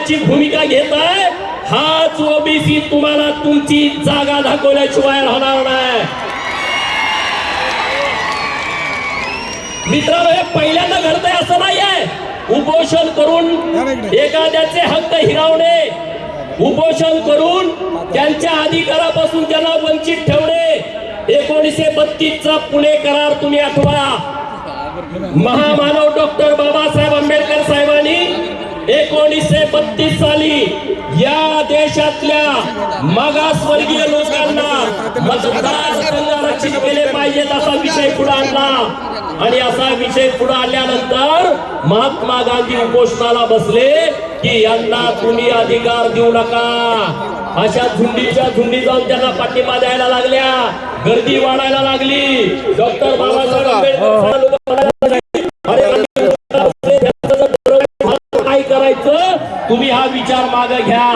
दाखवण्याची भूमिका घेताय, हाच ओबीसी तुम्हाला तुमची जागा दाखवल्याशिवाय राहणार नाही. मित्रांनो, हे पहिल्यांदा घडतंय असं नाही आहे. उपोषण करून एखाद्याचे हक्क हिरावणे, उपोषण करून त्यांच्या अधिकारापासून त्यांना वंचित ठेवणे. 1932 चा पुणे करार तुम्ही आठवा. महामानव डॉक्टर बाबासाहेब आंबेडकर साहेबांनी 1932 साली या देशातल्या मागासवर्गीय लोकांना मतदारसंघ आरक्षित केले पाहिजेत असा विषय पुढे आणला. आणि असा विषय पुढे आल्यानंतर महात्मा गांधी उपोषणाला बसले की यांना तुम्ही अधिकार देऊ नका. अशा झुंडीच्या झुंडी जाऊन त्यांना पाठिंबा द्यायला लागल्या. गर्दी वाढायला लागली. डॉक्टर बाबासाहेब आंबेडकर काय करायचं, तुम्ही हा विचार मागे घ्या.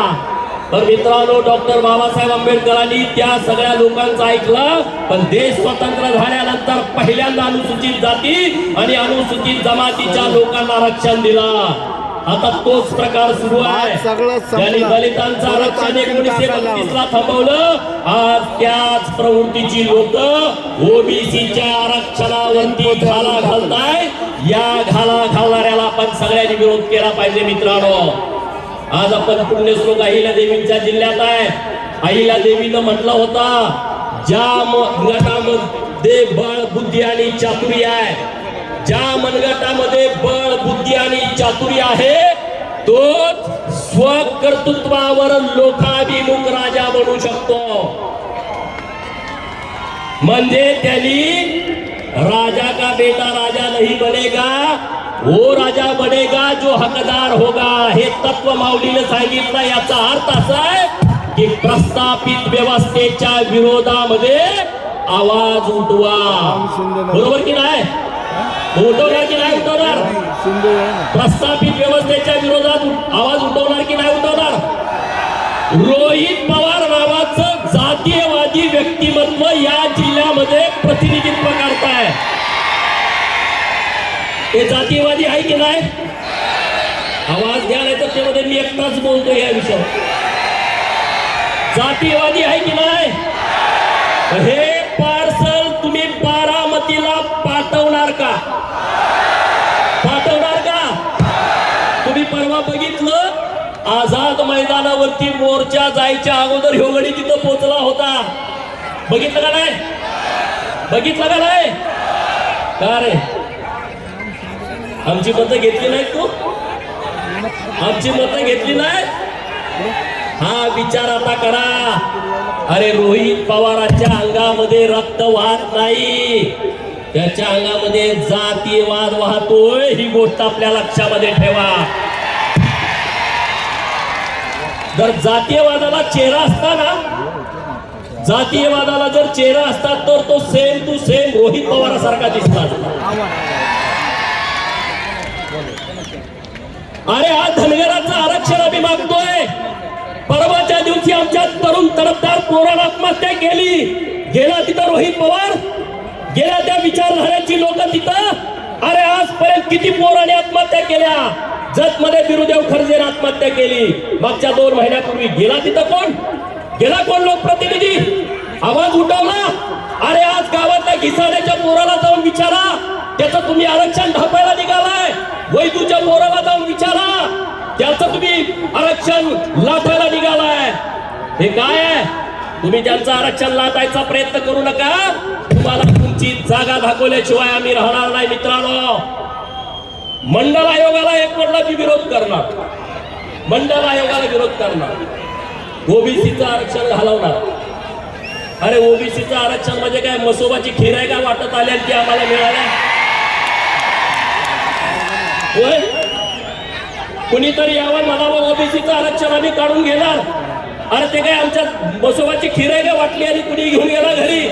तर मित्रांनो, डॉक्टर बाबासाहेब आंबेडकरांनी त्या सगळ्या लोकांचं ऐकलं. पण देश स्वतंत्र झाल्यानंतर पहिल्यांदा अनुसूचित जाती आणि अनुसूचित जमातीच्या लोकांना आरक्षण दिलं. आता तोच प्रकार सुरू आहे. त्यांनी दलितांचं आरक्षण 1932 ला थांबवलं. आज त्याच प्रवृत्तीची लोक ओबीसीच्या आरक्षणावरती घाला घालताय. या घाला घालणाऱ्याला आपण सगळ्यांनी विरोध केला पाहिजे. मित्रांनो, आज आपण पुण्यश्लोक अहिल्या देवींच्या जिल्ह्यात आहे. अहिल्या देवीनं म्हटलं होता, ज्या मनगटामध्ये बळ, बुद्धी आणि चातुर्य आहे, ज्या मनगटामध्ये बळ, बुद्धी आणि चातुर्य आहे, तोच स्वकर्तृत्वावर लोकाभिमुख राजा बनू शकतो. म्हणजे त्यांनी राजा का बेटा राजा नहीं बनेगा, वो राजा बनेगा जो हकदार होगा. हे तत्व माऊलीने सांगितलं. याचा अर्थ असा आहे की प्रस्थापित व्यवस्थेच्या विरोधामध्ये आवाज उठवा. बरोबर की नाही? उठवणार की नाही उठवणार? प्रस्थापित व्यवस्थेच्या विरोधात आवाज उठवणार की नाही उठवणार? रोहित पवार नावाचं जातीयवादी व्यक्तिमत्व या जिल्ह्यामध्ये प्रतिनिधित्व करताय. ते जातीयवादी आहे की नाही? आवाज द्या, नाही तर त्यामध्ये मी एकटाच बोलतो या विषयावर. जातीयवादी आहे की नाही? हे पार्सल तुम्ही बारामतीला पाठवणार का? पाठवणार का? तुम्ही परवा बघितलं, आझाद मैदानावरती मोर्चा जायच्या अगोदर ह्यो गडी तिथं पोहोचला होता. बघितलं का नाही? बघितलं का नाही? का रे, आमची मतं घेतली नाही? तू आमची मतं घेतली नाही? हा विचार आता करा. अरे, रोहित पवारांच्या अंगामध्ये रक्त वाहत नाही, त्याच्या अंगामध्ये जातीयवाद वाहतोय. ही गोष्ट आपल्या लक्षामध्ये ठेवा. जर जातीयवादाला चेहरा असता ना, जातीयवादाला जर चेहरा असता तर तो सेम टू सेम रोहित पवारासारखा दिसला असता. अरे, आज धनगराचं आरक्षण आम्ही मागतोय. परवाच्या दिवशी आमच्या तरुण तडफदार पोरानं आत्महत्या केली. गेला तिथं रोहित पवार, गेला त्या विचारधाऱ्याची लोक तिथं. अरे, आजपर्यंत किती पोराने आत्महत्या केल्या? जतमध्ये बिरुदेव खर्जेने आत्महत्या केली मागच्या 2 महिन्यापूर्वी. गेला तिथं कोण? गेला कोण लोकप्रतिनिधी? आवाज उठवला? अरे, आज गावातल्या घिसाड्याच्या पोराला जाऊन विचारा, त्याचं तुम्ही आरक्षण ढापायला निघालाय. वैदूच्या पोराला जाऊन विचारा, त्याचं तुम्ही आरक्षण लाटायला निघालाय. हे काय आहे? तुम्ही त्यांचं आरक्षण लाटायचा प्रयत्न करू नका. तुम्हाला तुमची जागा दाखवल्याशिवाय आम्ही राहणार नाही. मित्रांनो, मंडल आयोगाला एक म्हटलं की विरोध करणार, मंडल आयोगाला विरोध करणार, ओबीसीचं आरक्षण घालवणार. अरे, ओबीसीचं आरक्षण म्हणजे काय मसोबाची खीर आहे का वाटत आल्या की आम्हाला मिळाल्या? होय, कुणीतरी यावं म्हणावं ओबीसीचं आरक्षण आम्ही काढून घेणार. अरे, ते काय आमच्या मसोबाची खीर आहे का वाटली आणि कुणी घेऊन गेला घरी?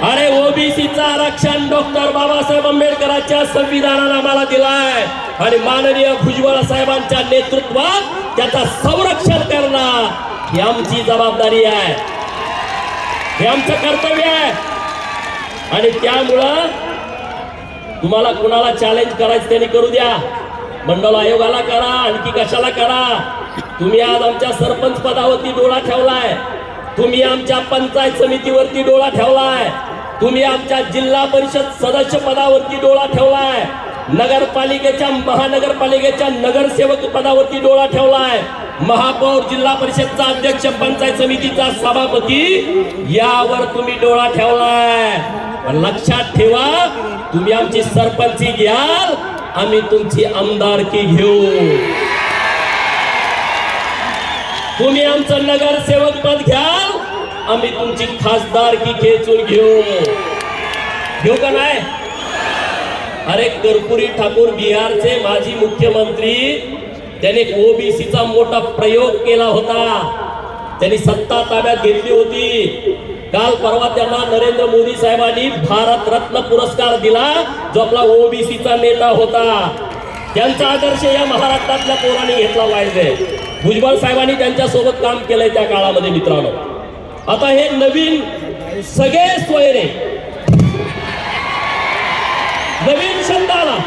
अरे, ओबीसीचं आरक्षण डॉक्टर बाबासाहेब आंबेडकरांच्या संविधानानं आम्हाला दिलाय आणि माननीय भुजबळ साहेबांच्या नेतृत्वात त्याचं संरक्षण करणं ही आमची जबाबदारी आहे, हे आमचं कर्तव्य आहे. आणि त्यामुळं तुम्हाला कुणाला चॅलेंज करायचं त्यांनी करू द्या. मंडळ आयोगाला करा, आणखी कशाला करा. तुम्ही आज आमच्या सरपंच पदावरती डोळा ठेवलाय, तुम्ही आमच्या पंचायत समितीवरती डोळा ठेवलाय, तुम्ही आमच्या जिल्हा परिषद सदस्य पदावरती डोळा ठेवलाय, नगरपालिकेच्या महानगरपालिकेच्या नगरसेवक पदावरती डोळा ठेवलाय, महापौर, जिल्हा परिषदचा अध्यक्ष, पंचायत समितीचा सभापती यावर तुम्ही डोळा ठेवलाय. पण लक्षात ठेवा, तुम्ही आमची सरपंची घ्याल, आम्ही तुमची आमदारकी घेऊ. तुम्ही आमचं नगरसेवक पद घ्याल, आम्ही तुमची खासदारकी खेचून घेऊ का नाही? अरे कर्पूरी ठाकूर बिहारचे माजी मुख्यमंत्री, त्याने ओबीसीचा मोठा प्रयोग केला होता. त्यांनी सत्ता ताब्यात घेतली होती. काल परवा त्यांना नरेंद्र मोदी साहेबांनी भारत रत्न पुरस्कार दिला, जो आपला ओबीसीचा नेता होता. त्यांचा आदर्श या महाराष्ट्रातल्या पोरांनी घेतला पाहिजे. भुजबळ साहेबांनी त्यांच्या सोबत काम केलंय त्या काळामध्ये. मित्रांनो, आता हे नवीन सगळे सोयरे, नवीन शब्द आला,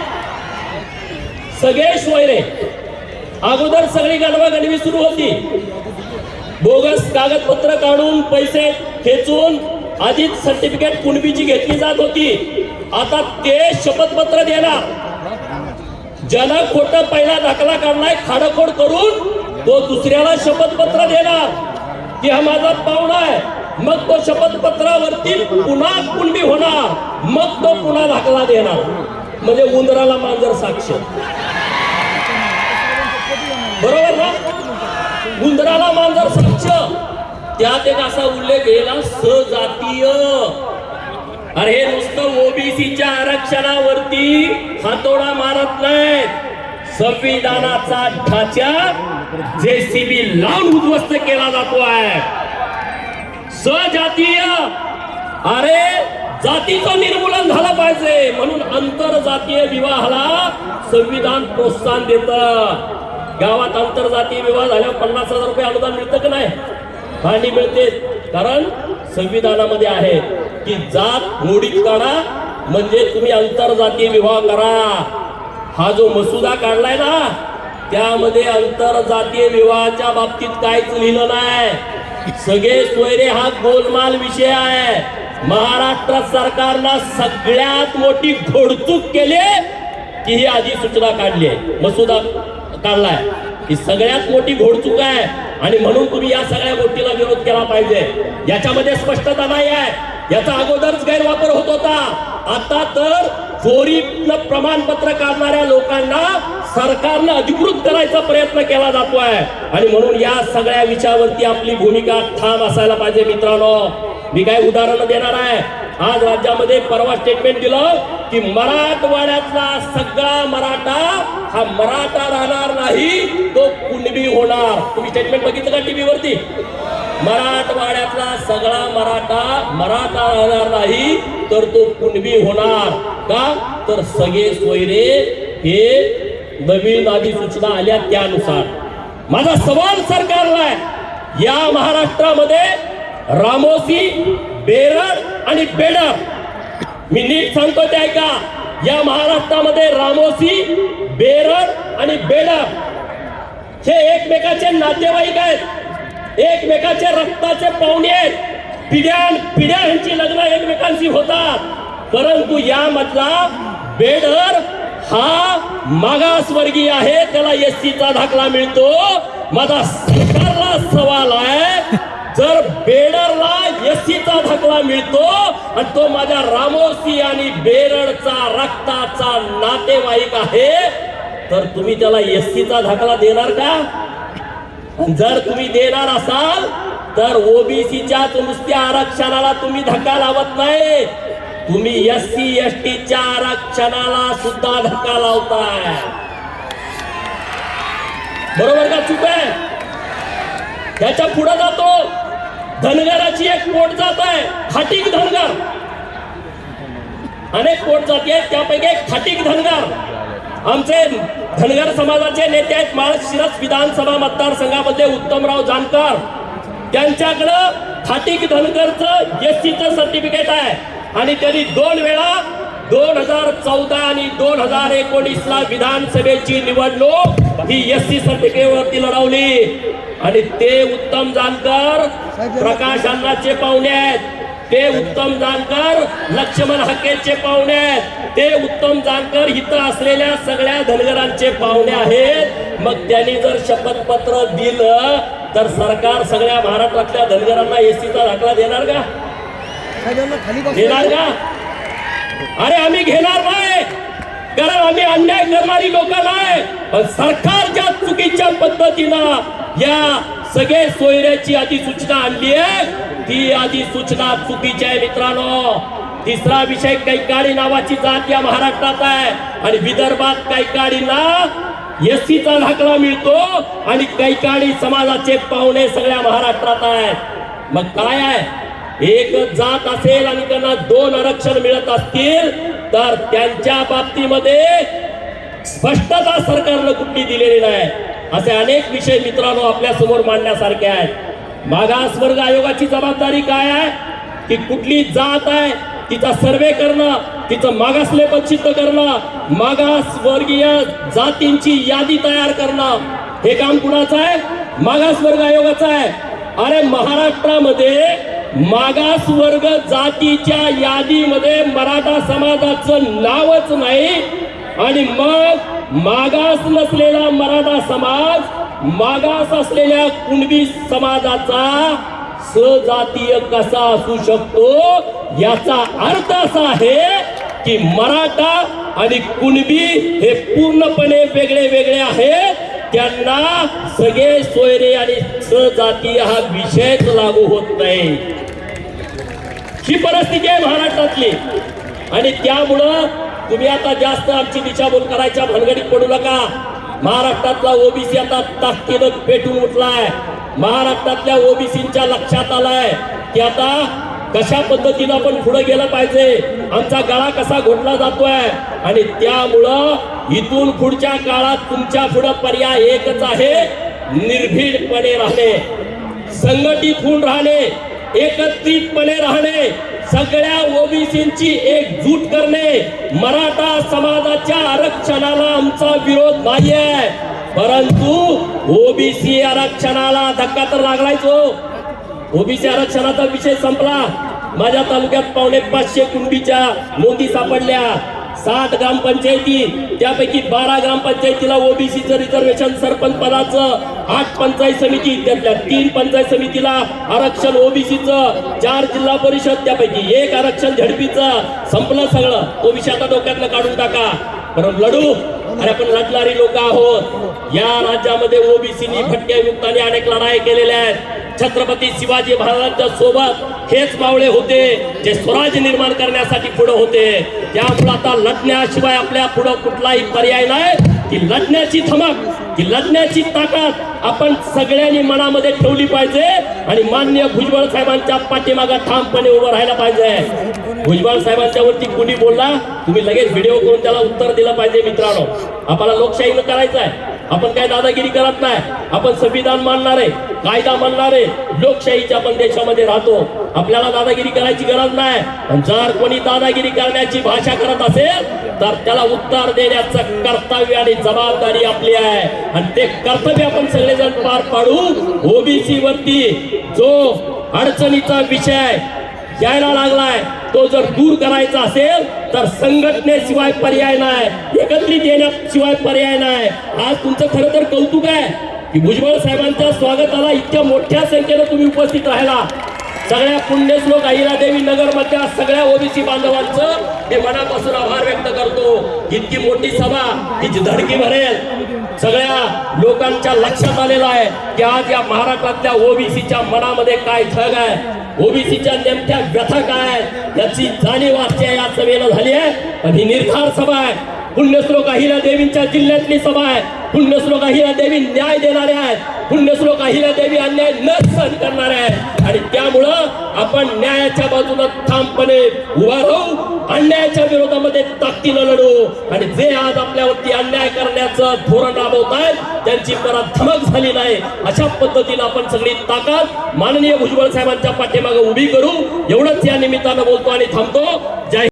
सगळे सोयरे. अगोदर सगळी गडवागडवी सुरू होती, बोगस कागदपत्र काढून पैसे खेचून आधीच सर्टिफिकेट कुणबीची घेतली जात होती. आता ते शपथपत्र देणार. ज्यानं खोटं पहिला दाखला काढलाय खाडखोड करून, तो दुसऱ्याला शपथपत्र देणार की हा माझा पाहुणा आहे. मग तो शपथपत्रावरती पुन्हा कुणबी होणार, मग तो पुन्हा दाखला देणार. म्हणजे उंदराला मांजर साक्ष, बरोबर ना? उंदराला मांजर साक्ष. त्यात एक असा उल्लेख केला, सजातीय. अरे हे नुसतं ओबीसीच्या आरक्षणावरती हातोडा मारत नाहीत, संविधानाचा ढाचा जेसीबी लावून उद्ध्वस्त केला जातो आहे. सजातीय, अरे जातीचं निर्मूलन झालं पाहिजे, म्हणून आंतरजातीय विवाहाला संविधान प्रोत्साहन देतं. गावात आंतरजातीय विवाह झाल्यावर 50,000 रुपये अनुदान मिळतं का नाही? भांडी मिळते, कारण संविधानामध्ये आहे की जात मोडीत काढा म्हणजे तुम्ही आंतरजातीय विवाह करा. हा जो मसुदा काढलाय ना, त्यामध्ये आंतरजातीय विवाहाच्या बाबतीत काहीच लिहिलं नाही. सगळे सोयरे हा गोलमाल विषय आहे. महाराष्ट्र सरकारनं सगळ्यात मोठी घोडचूक केली की ही अधिसूचना काढली आहे, मसुदा काढलाय. ही सगळ्यात मोठी घोडचूक आहे आणि म्हणून तुम्ही या सगळ्या गोष्टीला विरोध केला पाहिजे. याच्यामध्ये स्पष्टता नाही आहे. याचा अगोदरच गैरवापर होत होता. आता तर चोरीनं प्रमाणपत्र काढणाऱ्या लोकांना सरकारनं अधिकृत करायचा प्रयत्न केला जातोय आणि म्हणून या सगळ्या विषयावरती आपली भूमिका ठाम असायला पाहिजे. मित्रांनो, मी काय उदाहरण देणार आहे. आज राज्यामध्ये परवा स्टेटमेंट दिलं की मराठवाड्यातला सगळा मराठा हा मराठा राहणार नाही, तो कुणबी होणार. तुम्ही स्टेटमेंट बघितलं का टीव्ही वरती? मराठवाड्यातला सगळा मराठा राहणार नाही, तर तो कुणबी होणार. का? तर सगळे सोयरे हे नवीन अधिसूचना आल्या त्यानुसार. माझा सवाल सरकारला आहे, या महाराष्ट्रामध्ये रामोसी, बेरड आणि बेडर, मी नीट सांगतो ते ऐका, या महाराष्ट्रामध्ये रामोसी, बेरड आणि बेडर हे एकमेकाचे नातेवाईक आहेत, एकमेकाचे रक्ताचे पाहुणे आहेत. पिढ्या ह्यांची लग्न एकमेकांशी होतात. परंतु यामधला बेडर हा मागासवर्गीय आहे, त्याला एससीचा दाखला मिळतो. माझा सरकारला सवाल आहे, जर बेडरला एससीचा दाखला मिळतो आणि तो माझ्या रामोसी आणि बेरडचा रक्ताचा नातेवाईक आहे, तर तुम्ही त्याला एससीचा दाखला देणार का? जर तुम्ही देणार असाल तर ओबीसीच्या नुसत्या आरक्षणाला तुम्ही धक्का लावत नाही, तुम्ही एससी एसटीच्या आरक्षणाला सुद्धा धक्का लावताय. बरोबर का? चूक आहे. त्याच्या पुढे जातो, धनगराची एक पोट जात आहे, खाटीक धनगर. अनेक पोट जाती आहेत, त्यापैकी एक खाटीक धनगर. आमचे धनगर समाजाचे नेते आहेत माळशिरस विधानसभा मतदारसंघामध्ये उत्तमराव जानकर. त्यांच्याकडं खाटीक धनगरचं एसटीचं सर्टिफिकेट आहे आणि त्यांनी 2 वेळा 2014 आणि 2019 ला विधानसभेची निवडणूक ही एससी सर्टिफिकेटवरती लढवली आणि ते उत्तम जानकर प्रकाश अण्णांचे पाहुणे आहेत, ते उत्तम जानकर लक्ष्मण हाकेचे पाहुणे आहेत, ते उत्तम जानकर इथं असलेल्या सगळ्या धनगरांचे पाहुणे आहेत. मग त्यांनी जर शपथपत्र दिलं तर सरकार सगळ्या महाराष्ट्रातल्या धनगरांना एसटीचा दाखला देणार का? देणार का? अरे आम्ही घेणार नाही, कारण आम्ही अन्याय करणारी लोक नाही. पण सरकार ज्या चुकीच्या पद्धतीनं या सगळे सोयऱ्याची अधिसूचना आणली आहे ती अधिसूचना चुकीची आहे मित्रांनो. तिसरा विषय कैकाडी नावाची जात या महाराष्ट्रात आहे आणि विदर्भात कैकाडीला एसटीचा दाखला मिळतो आणि कैकाडी समाजाचे पाहुणे सगळ्या महाराष्ट्रात आहेत. मग काय आहे, एक जात असेल आणि त्यांना 2 आरक्षण मिळत असतील तर त्यांच्या बाबतीमध्ये स्पष्टता सरकारनं कुठली दिलेली नाही. असे अनेक विषय मित्रांनो आपल्या समोर मांडण्यासारखे आहेत. मागासवर्ग आयोगाची जबाबदारी काय आहे की कुठली जात आहे तिचा सर्वे करणं, तिचं मागासलेपण सिद्ध करणं, मागासवर्गीय जातींची यादी तयार करणं, हे काम कुणाचं आहे? मागासवर्ग आयोगाचं आहे. अरे महाराष्ट्रामध्ये मागासवर्ग जातीच्या यादीमध्ये मराठा समाजाचं नावच नाही आणि मग मागास नसलेला मराठा समाज मागास असलेल्या कुणबी समाजाचा सजातीय कसा असू शकतो? याचा अर्थ असा आहे की मराठा आणि कुणबी हे पूर्णपणे वेगळे वेगळे आहेत. त्यांना सगळे सोयरे आणि सजातीय हा विषयच लागू होत नाही. ही परिस्थिती आहे महाराष्ट्रातली आणि त्यामुळं तुम्ही आता जास्त आमची दिशाभूल करायच्या भानगडीत पडू नका. महाराष्ट्रातला ओबीसी आता ताकदीनं पेटून उठलाय. महाराष्ट्रातल्या ओबीसींच्या लक्षात आलाय की आता कशा पद्धतीनं आपण पुढे गेलं पाहिजे, आमचा गळा कसा घोटला जातोय आणि त्यामुळं इथून पुढच्या काळात तुमच्या पुढे पर्याय एकच आहे, निर्भीडपणे राहणे, संघटित होऊन राहणे, एकत्रितपणे राहणे, सगळ्या ओबीसींची एकजूट करणे. मराठा समाजाच्या आरक्षणाला आमचा विरोध नाहीये, परंतु ओबीसी आरक्षणाला धक्का तर लागलाच हो. ओबीसी आरक्षणाचा विषय संपला. माझ्या तालुक्यात 550 कुणबीच्या नोंदी सापडल्या. 60 ग्रामपंचायती, त्यापैकी 12 ग्रामपंचायतीला ओबीसीचं रिझर्वेशन सरपंच पदाचं, 8 पंचायत समिती, त्यातल्या 3 पंचायत समितीला आरक्षण ओबीसीचं, 4 जिल्हा परिषद, त्यापैकी 1 आरक्षण झडपीचं. संपलं सगळं. तो विषय आता डोक्यातनं काढून टाका. बरं लढू, अरे आपण लढणारी लोक आहोत. या राज्यामध्ये ओबीसीनी भटक्यायुक्तांनी अनेक लढाई केलेल्या आहेत. छत्रपती शिवाजी महाराजांच्या सोबत हेच मावळे होते जे स्वराज्य निर्माण करण्यासाठी पुढे होते. त्यामुळे आता लढण्याशिवाय आपल्या पुढे कुठलाही पर्याय नाही. की लढण्याची धमक, की लढण्याची ताकद आपण सगळ्यांनी मनामध्ये ठेवली पाहिजे आणि माननीय भुजबळ साहेबांच्या पाठीमागे ठामपणे उभं राहायला पाहिजे. भुजबळ साहेबांच्या वरती कुणी बोलला, तुम्ही लगेच व्हिडिओ करून त्याला उत्तर दिलं पाहिजे. मित्रांनो, आपल्याला लोकशाहीनं करायचं आहे. आपण काय दादागिरी करत नाही. आपण संविधान मानणारे, कायदा मानणारे, लोकशाहीच्या आपण देशामध्ये राहतो. आपल्याला दादागिरी करायची गरज नाही. पण जर कोणी दादागिरी करण्याची भाषा करत असेल तर त्याला उत्तर देण्याचं कर्तव्य आणि जबाबदारी आपली आहे आणि ते कर्तव्य आपण सगळेजण पार पाडू. ओबीसी वरती जो अडचणीचा विषय यायला लागलाय तो जर दूर करायचा असेल तर संघटनेशिवाय पर्याय नाही, एकत्रित येण्याशिवाय पर्याय नाही. आज तुमचं खरं तर कौतुक आहे की भुजबळ साहेबांच्या स्वागताला इतक्या मोठ्या संख्येनं तुम्ही उपस्थित राहिला. सगळ्या पुण्यश्लोक अहिल्यादेवी नगर मधल्या सगळ्या ओबीसी बांधवांचं मी मनापासून आभार व्यक्त करतो. इतकी मोठी सभा तिची धडकी भरेल. सगळ्या लोकांच्या लक्षात आलेलं आहे की आज या महाराष्ट्रातल्या ओबीसीच्या मनामध्ये काय ढग आहे, ओबीसीच्या नेमक्या व्यथा काय आहेत याची जाणीव आजच्या या सभेला झाली आहे. पण ही निर्धार सभा आहे. पुण्यश्लोक अहिल्यादेवींच्या जिल्ह्यातली सभा आहे. पुण्यश्लोक अहिल्यादेवी न्याय देणारे आहेत. पुण्यश्लोक अहिल्यादेवी अन्याय न सहन करणारे आहेत आणि त्यामुळं आपण न्यायाच्या बाजूने ठामपणे उभा राहू, अन्यायाच्या विरोधामध्ये ताकदीनं लढू आणि जे आज आपल्यावरती अन्याय करण्याचं धोरण राबवतायत त्यांची परत धमक झाली नाही अशा पद्धतीनं आपण सगळी ताकद माननीय भुजबळ साहेबांच्या पाठीमागे उभी करू. एवढंच या निमित्तानं बोलतो आणि थांबतो. जय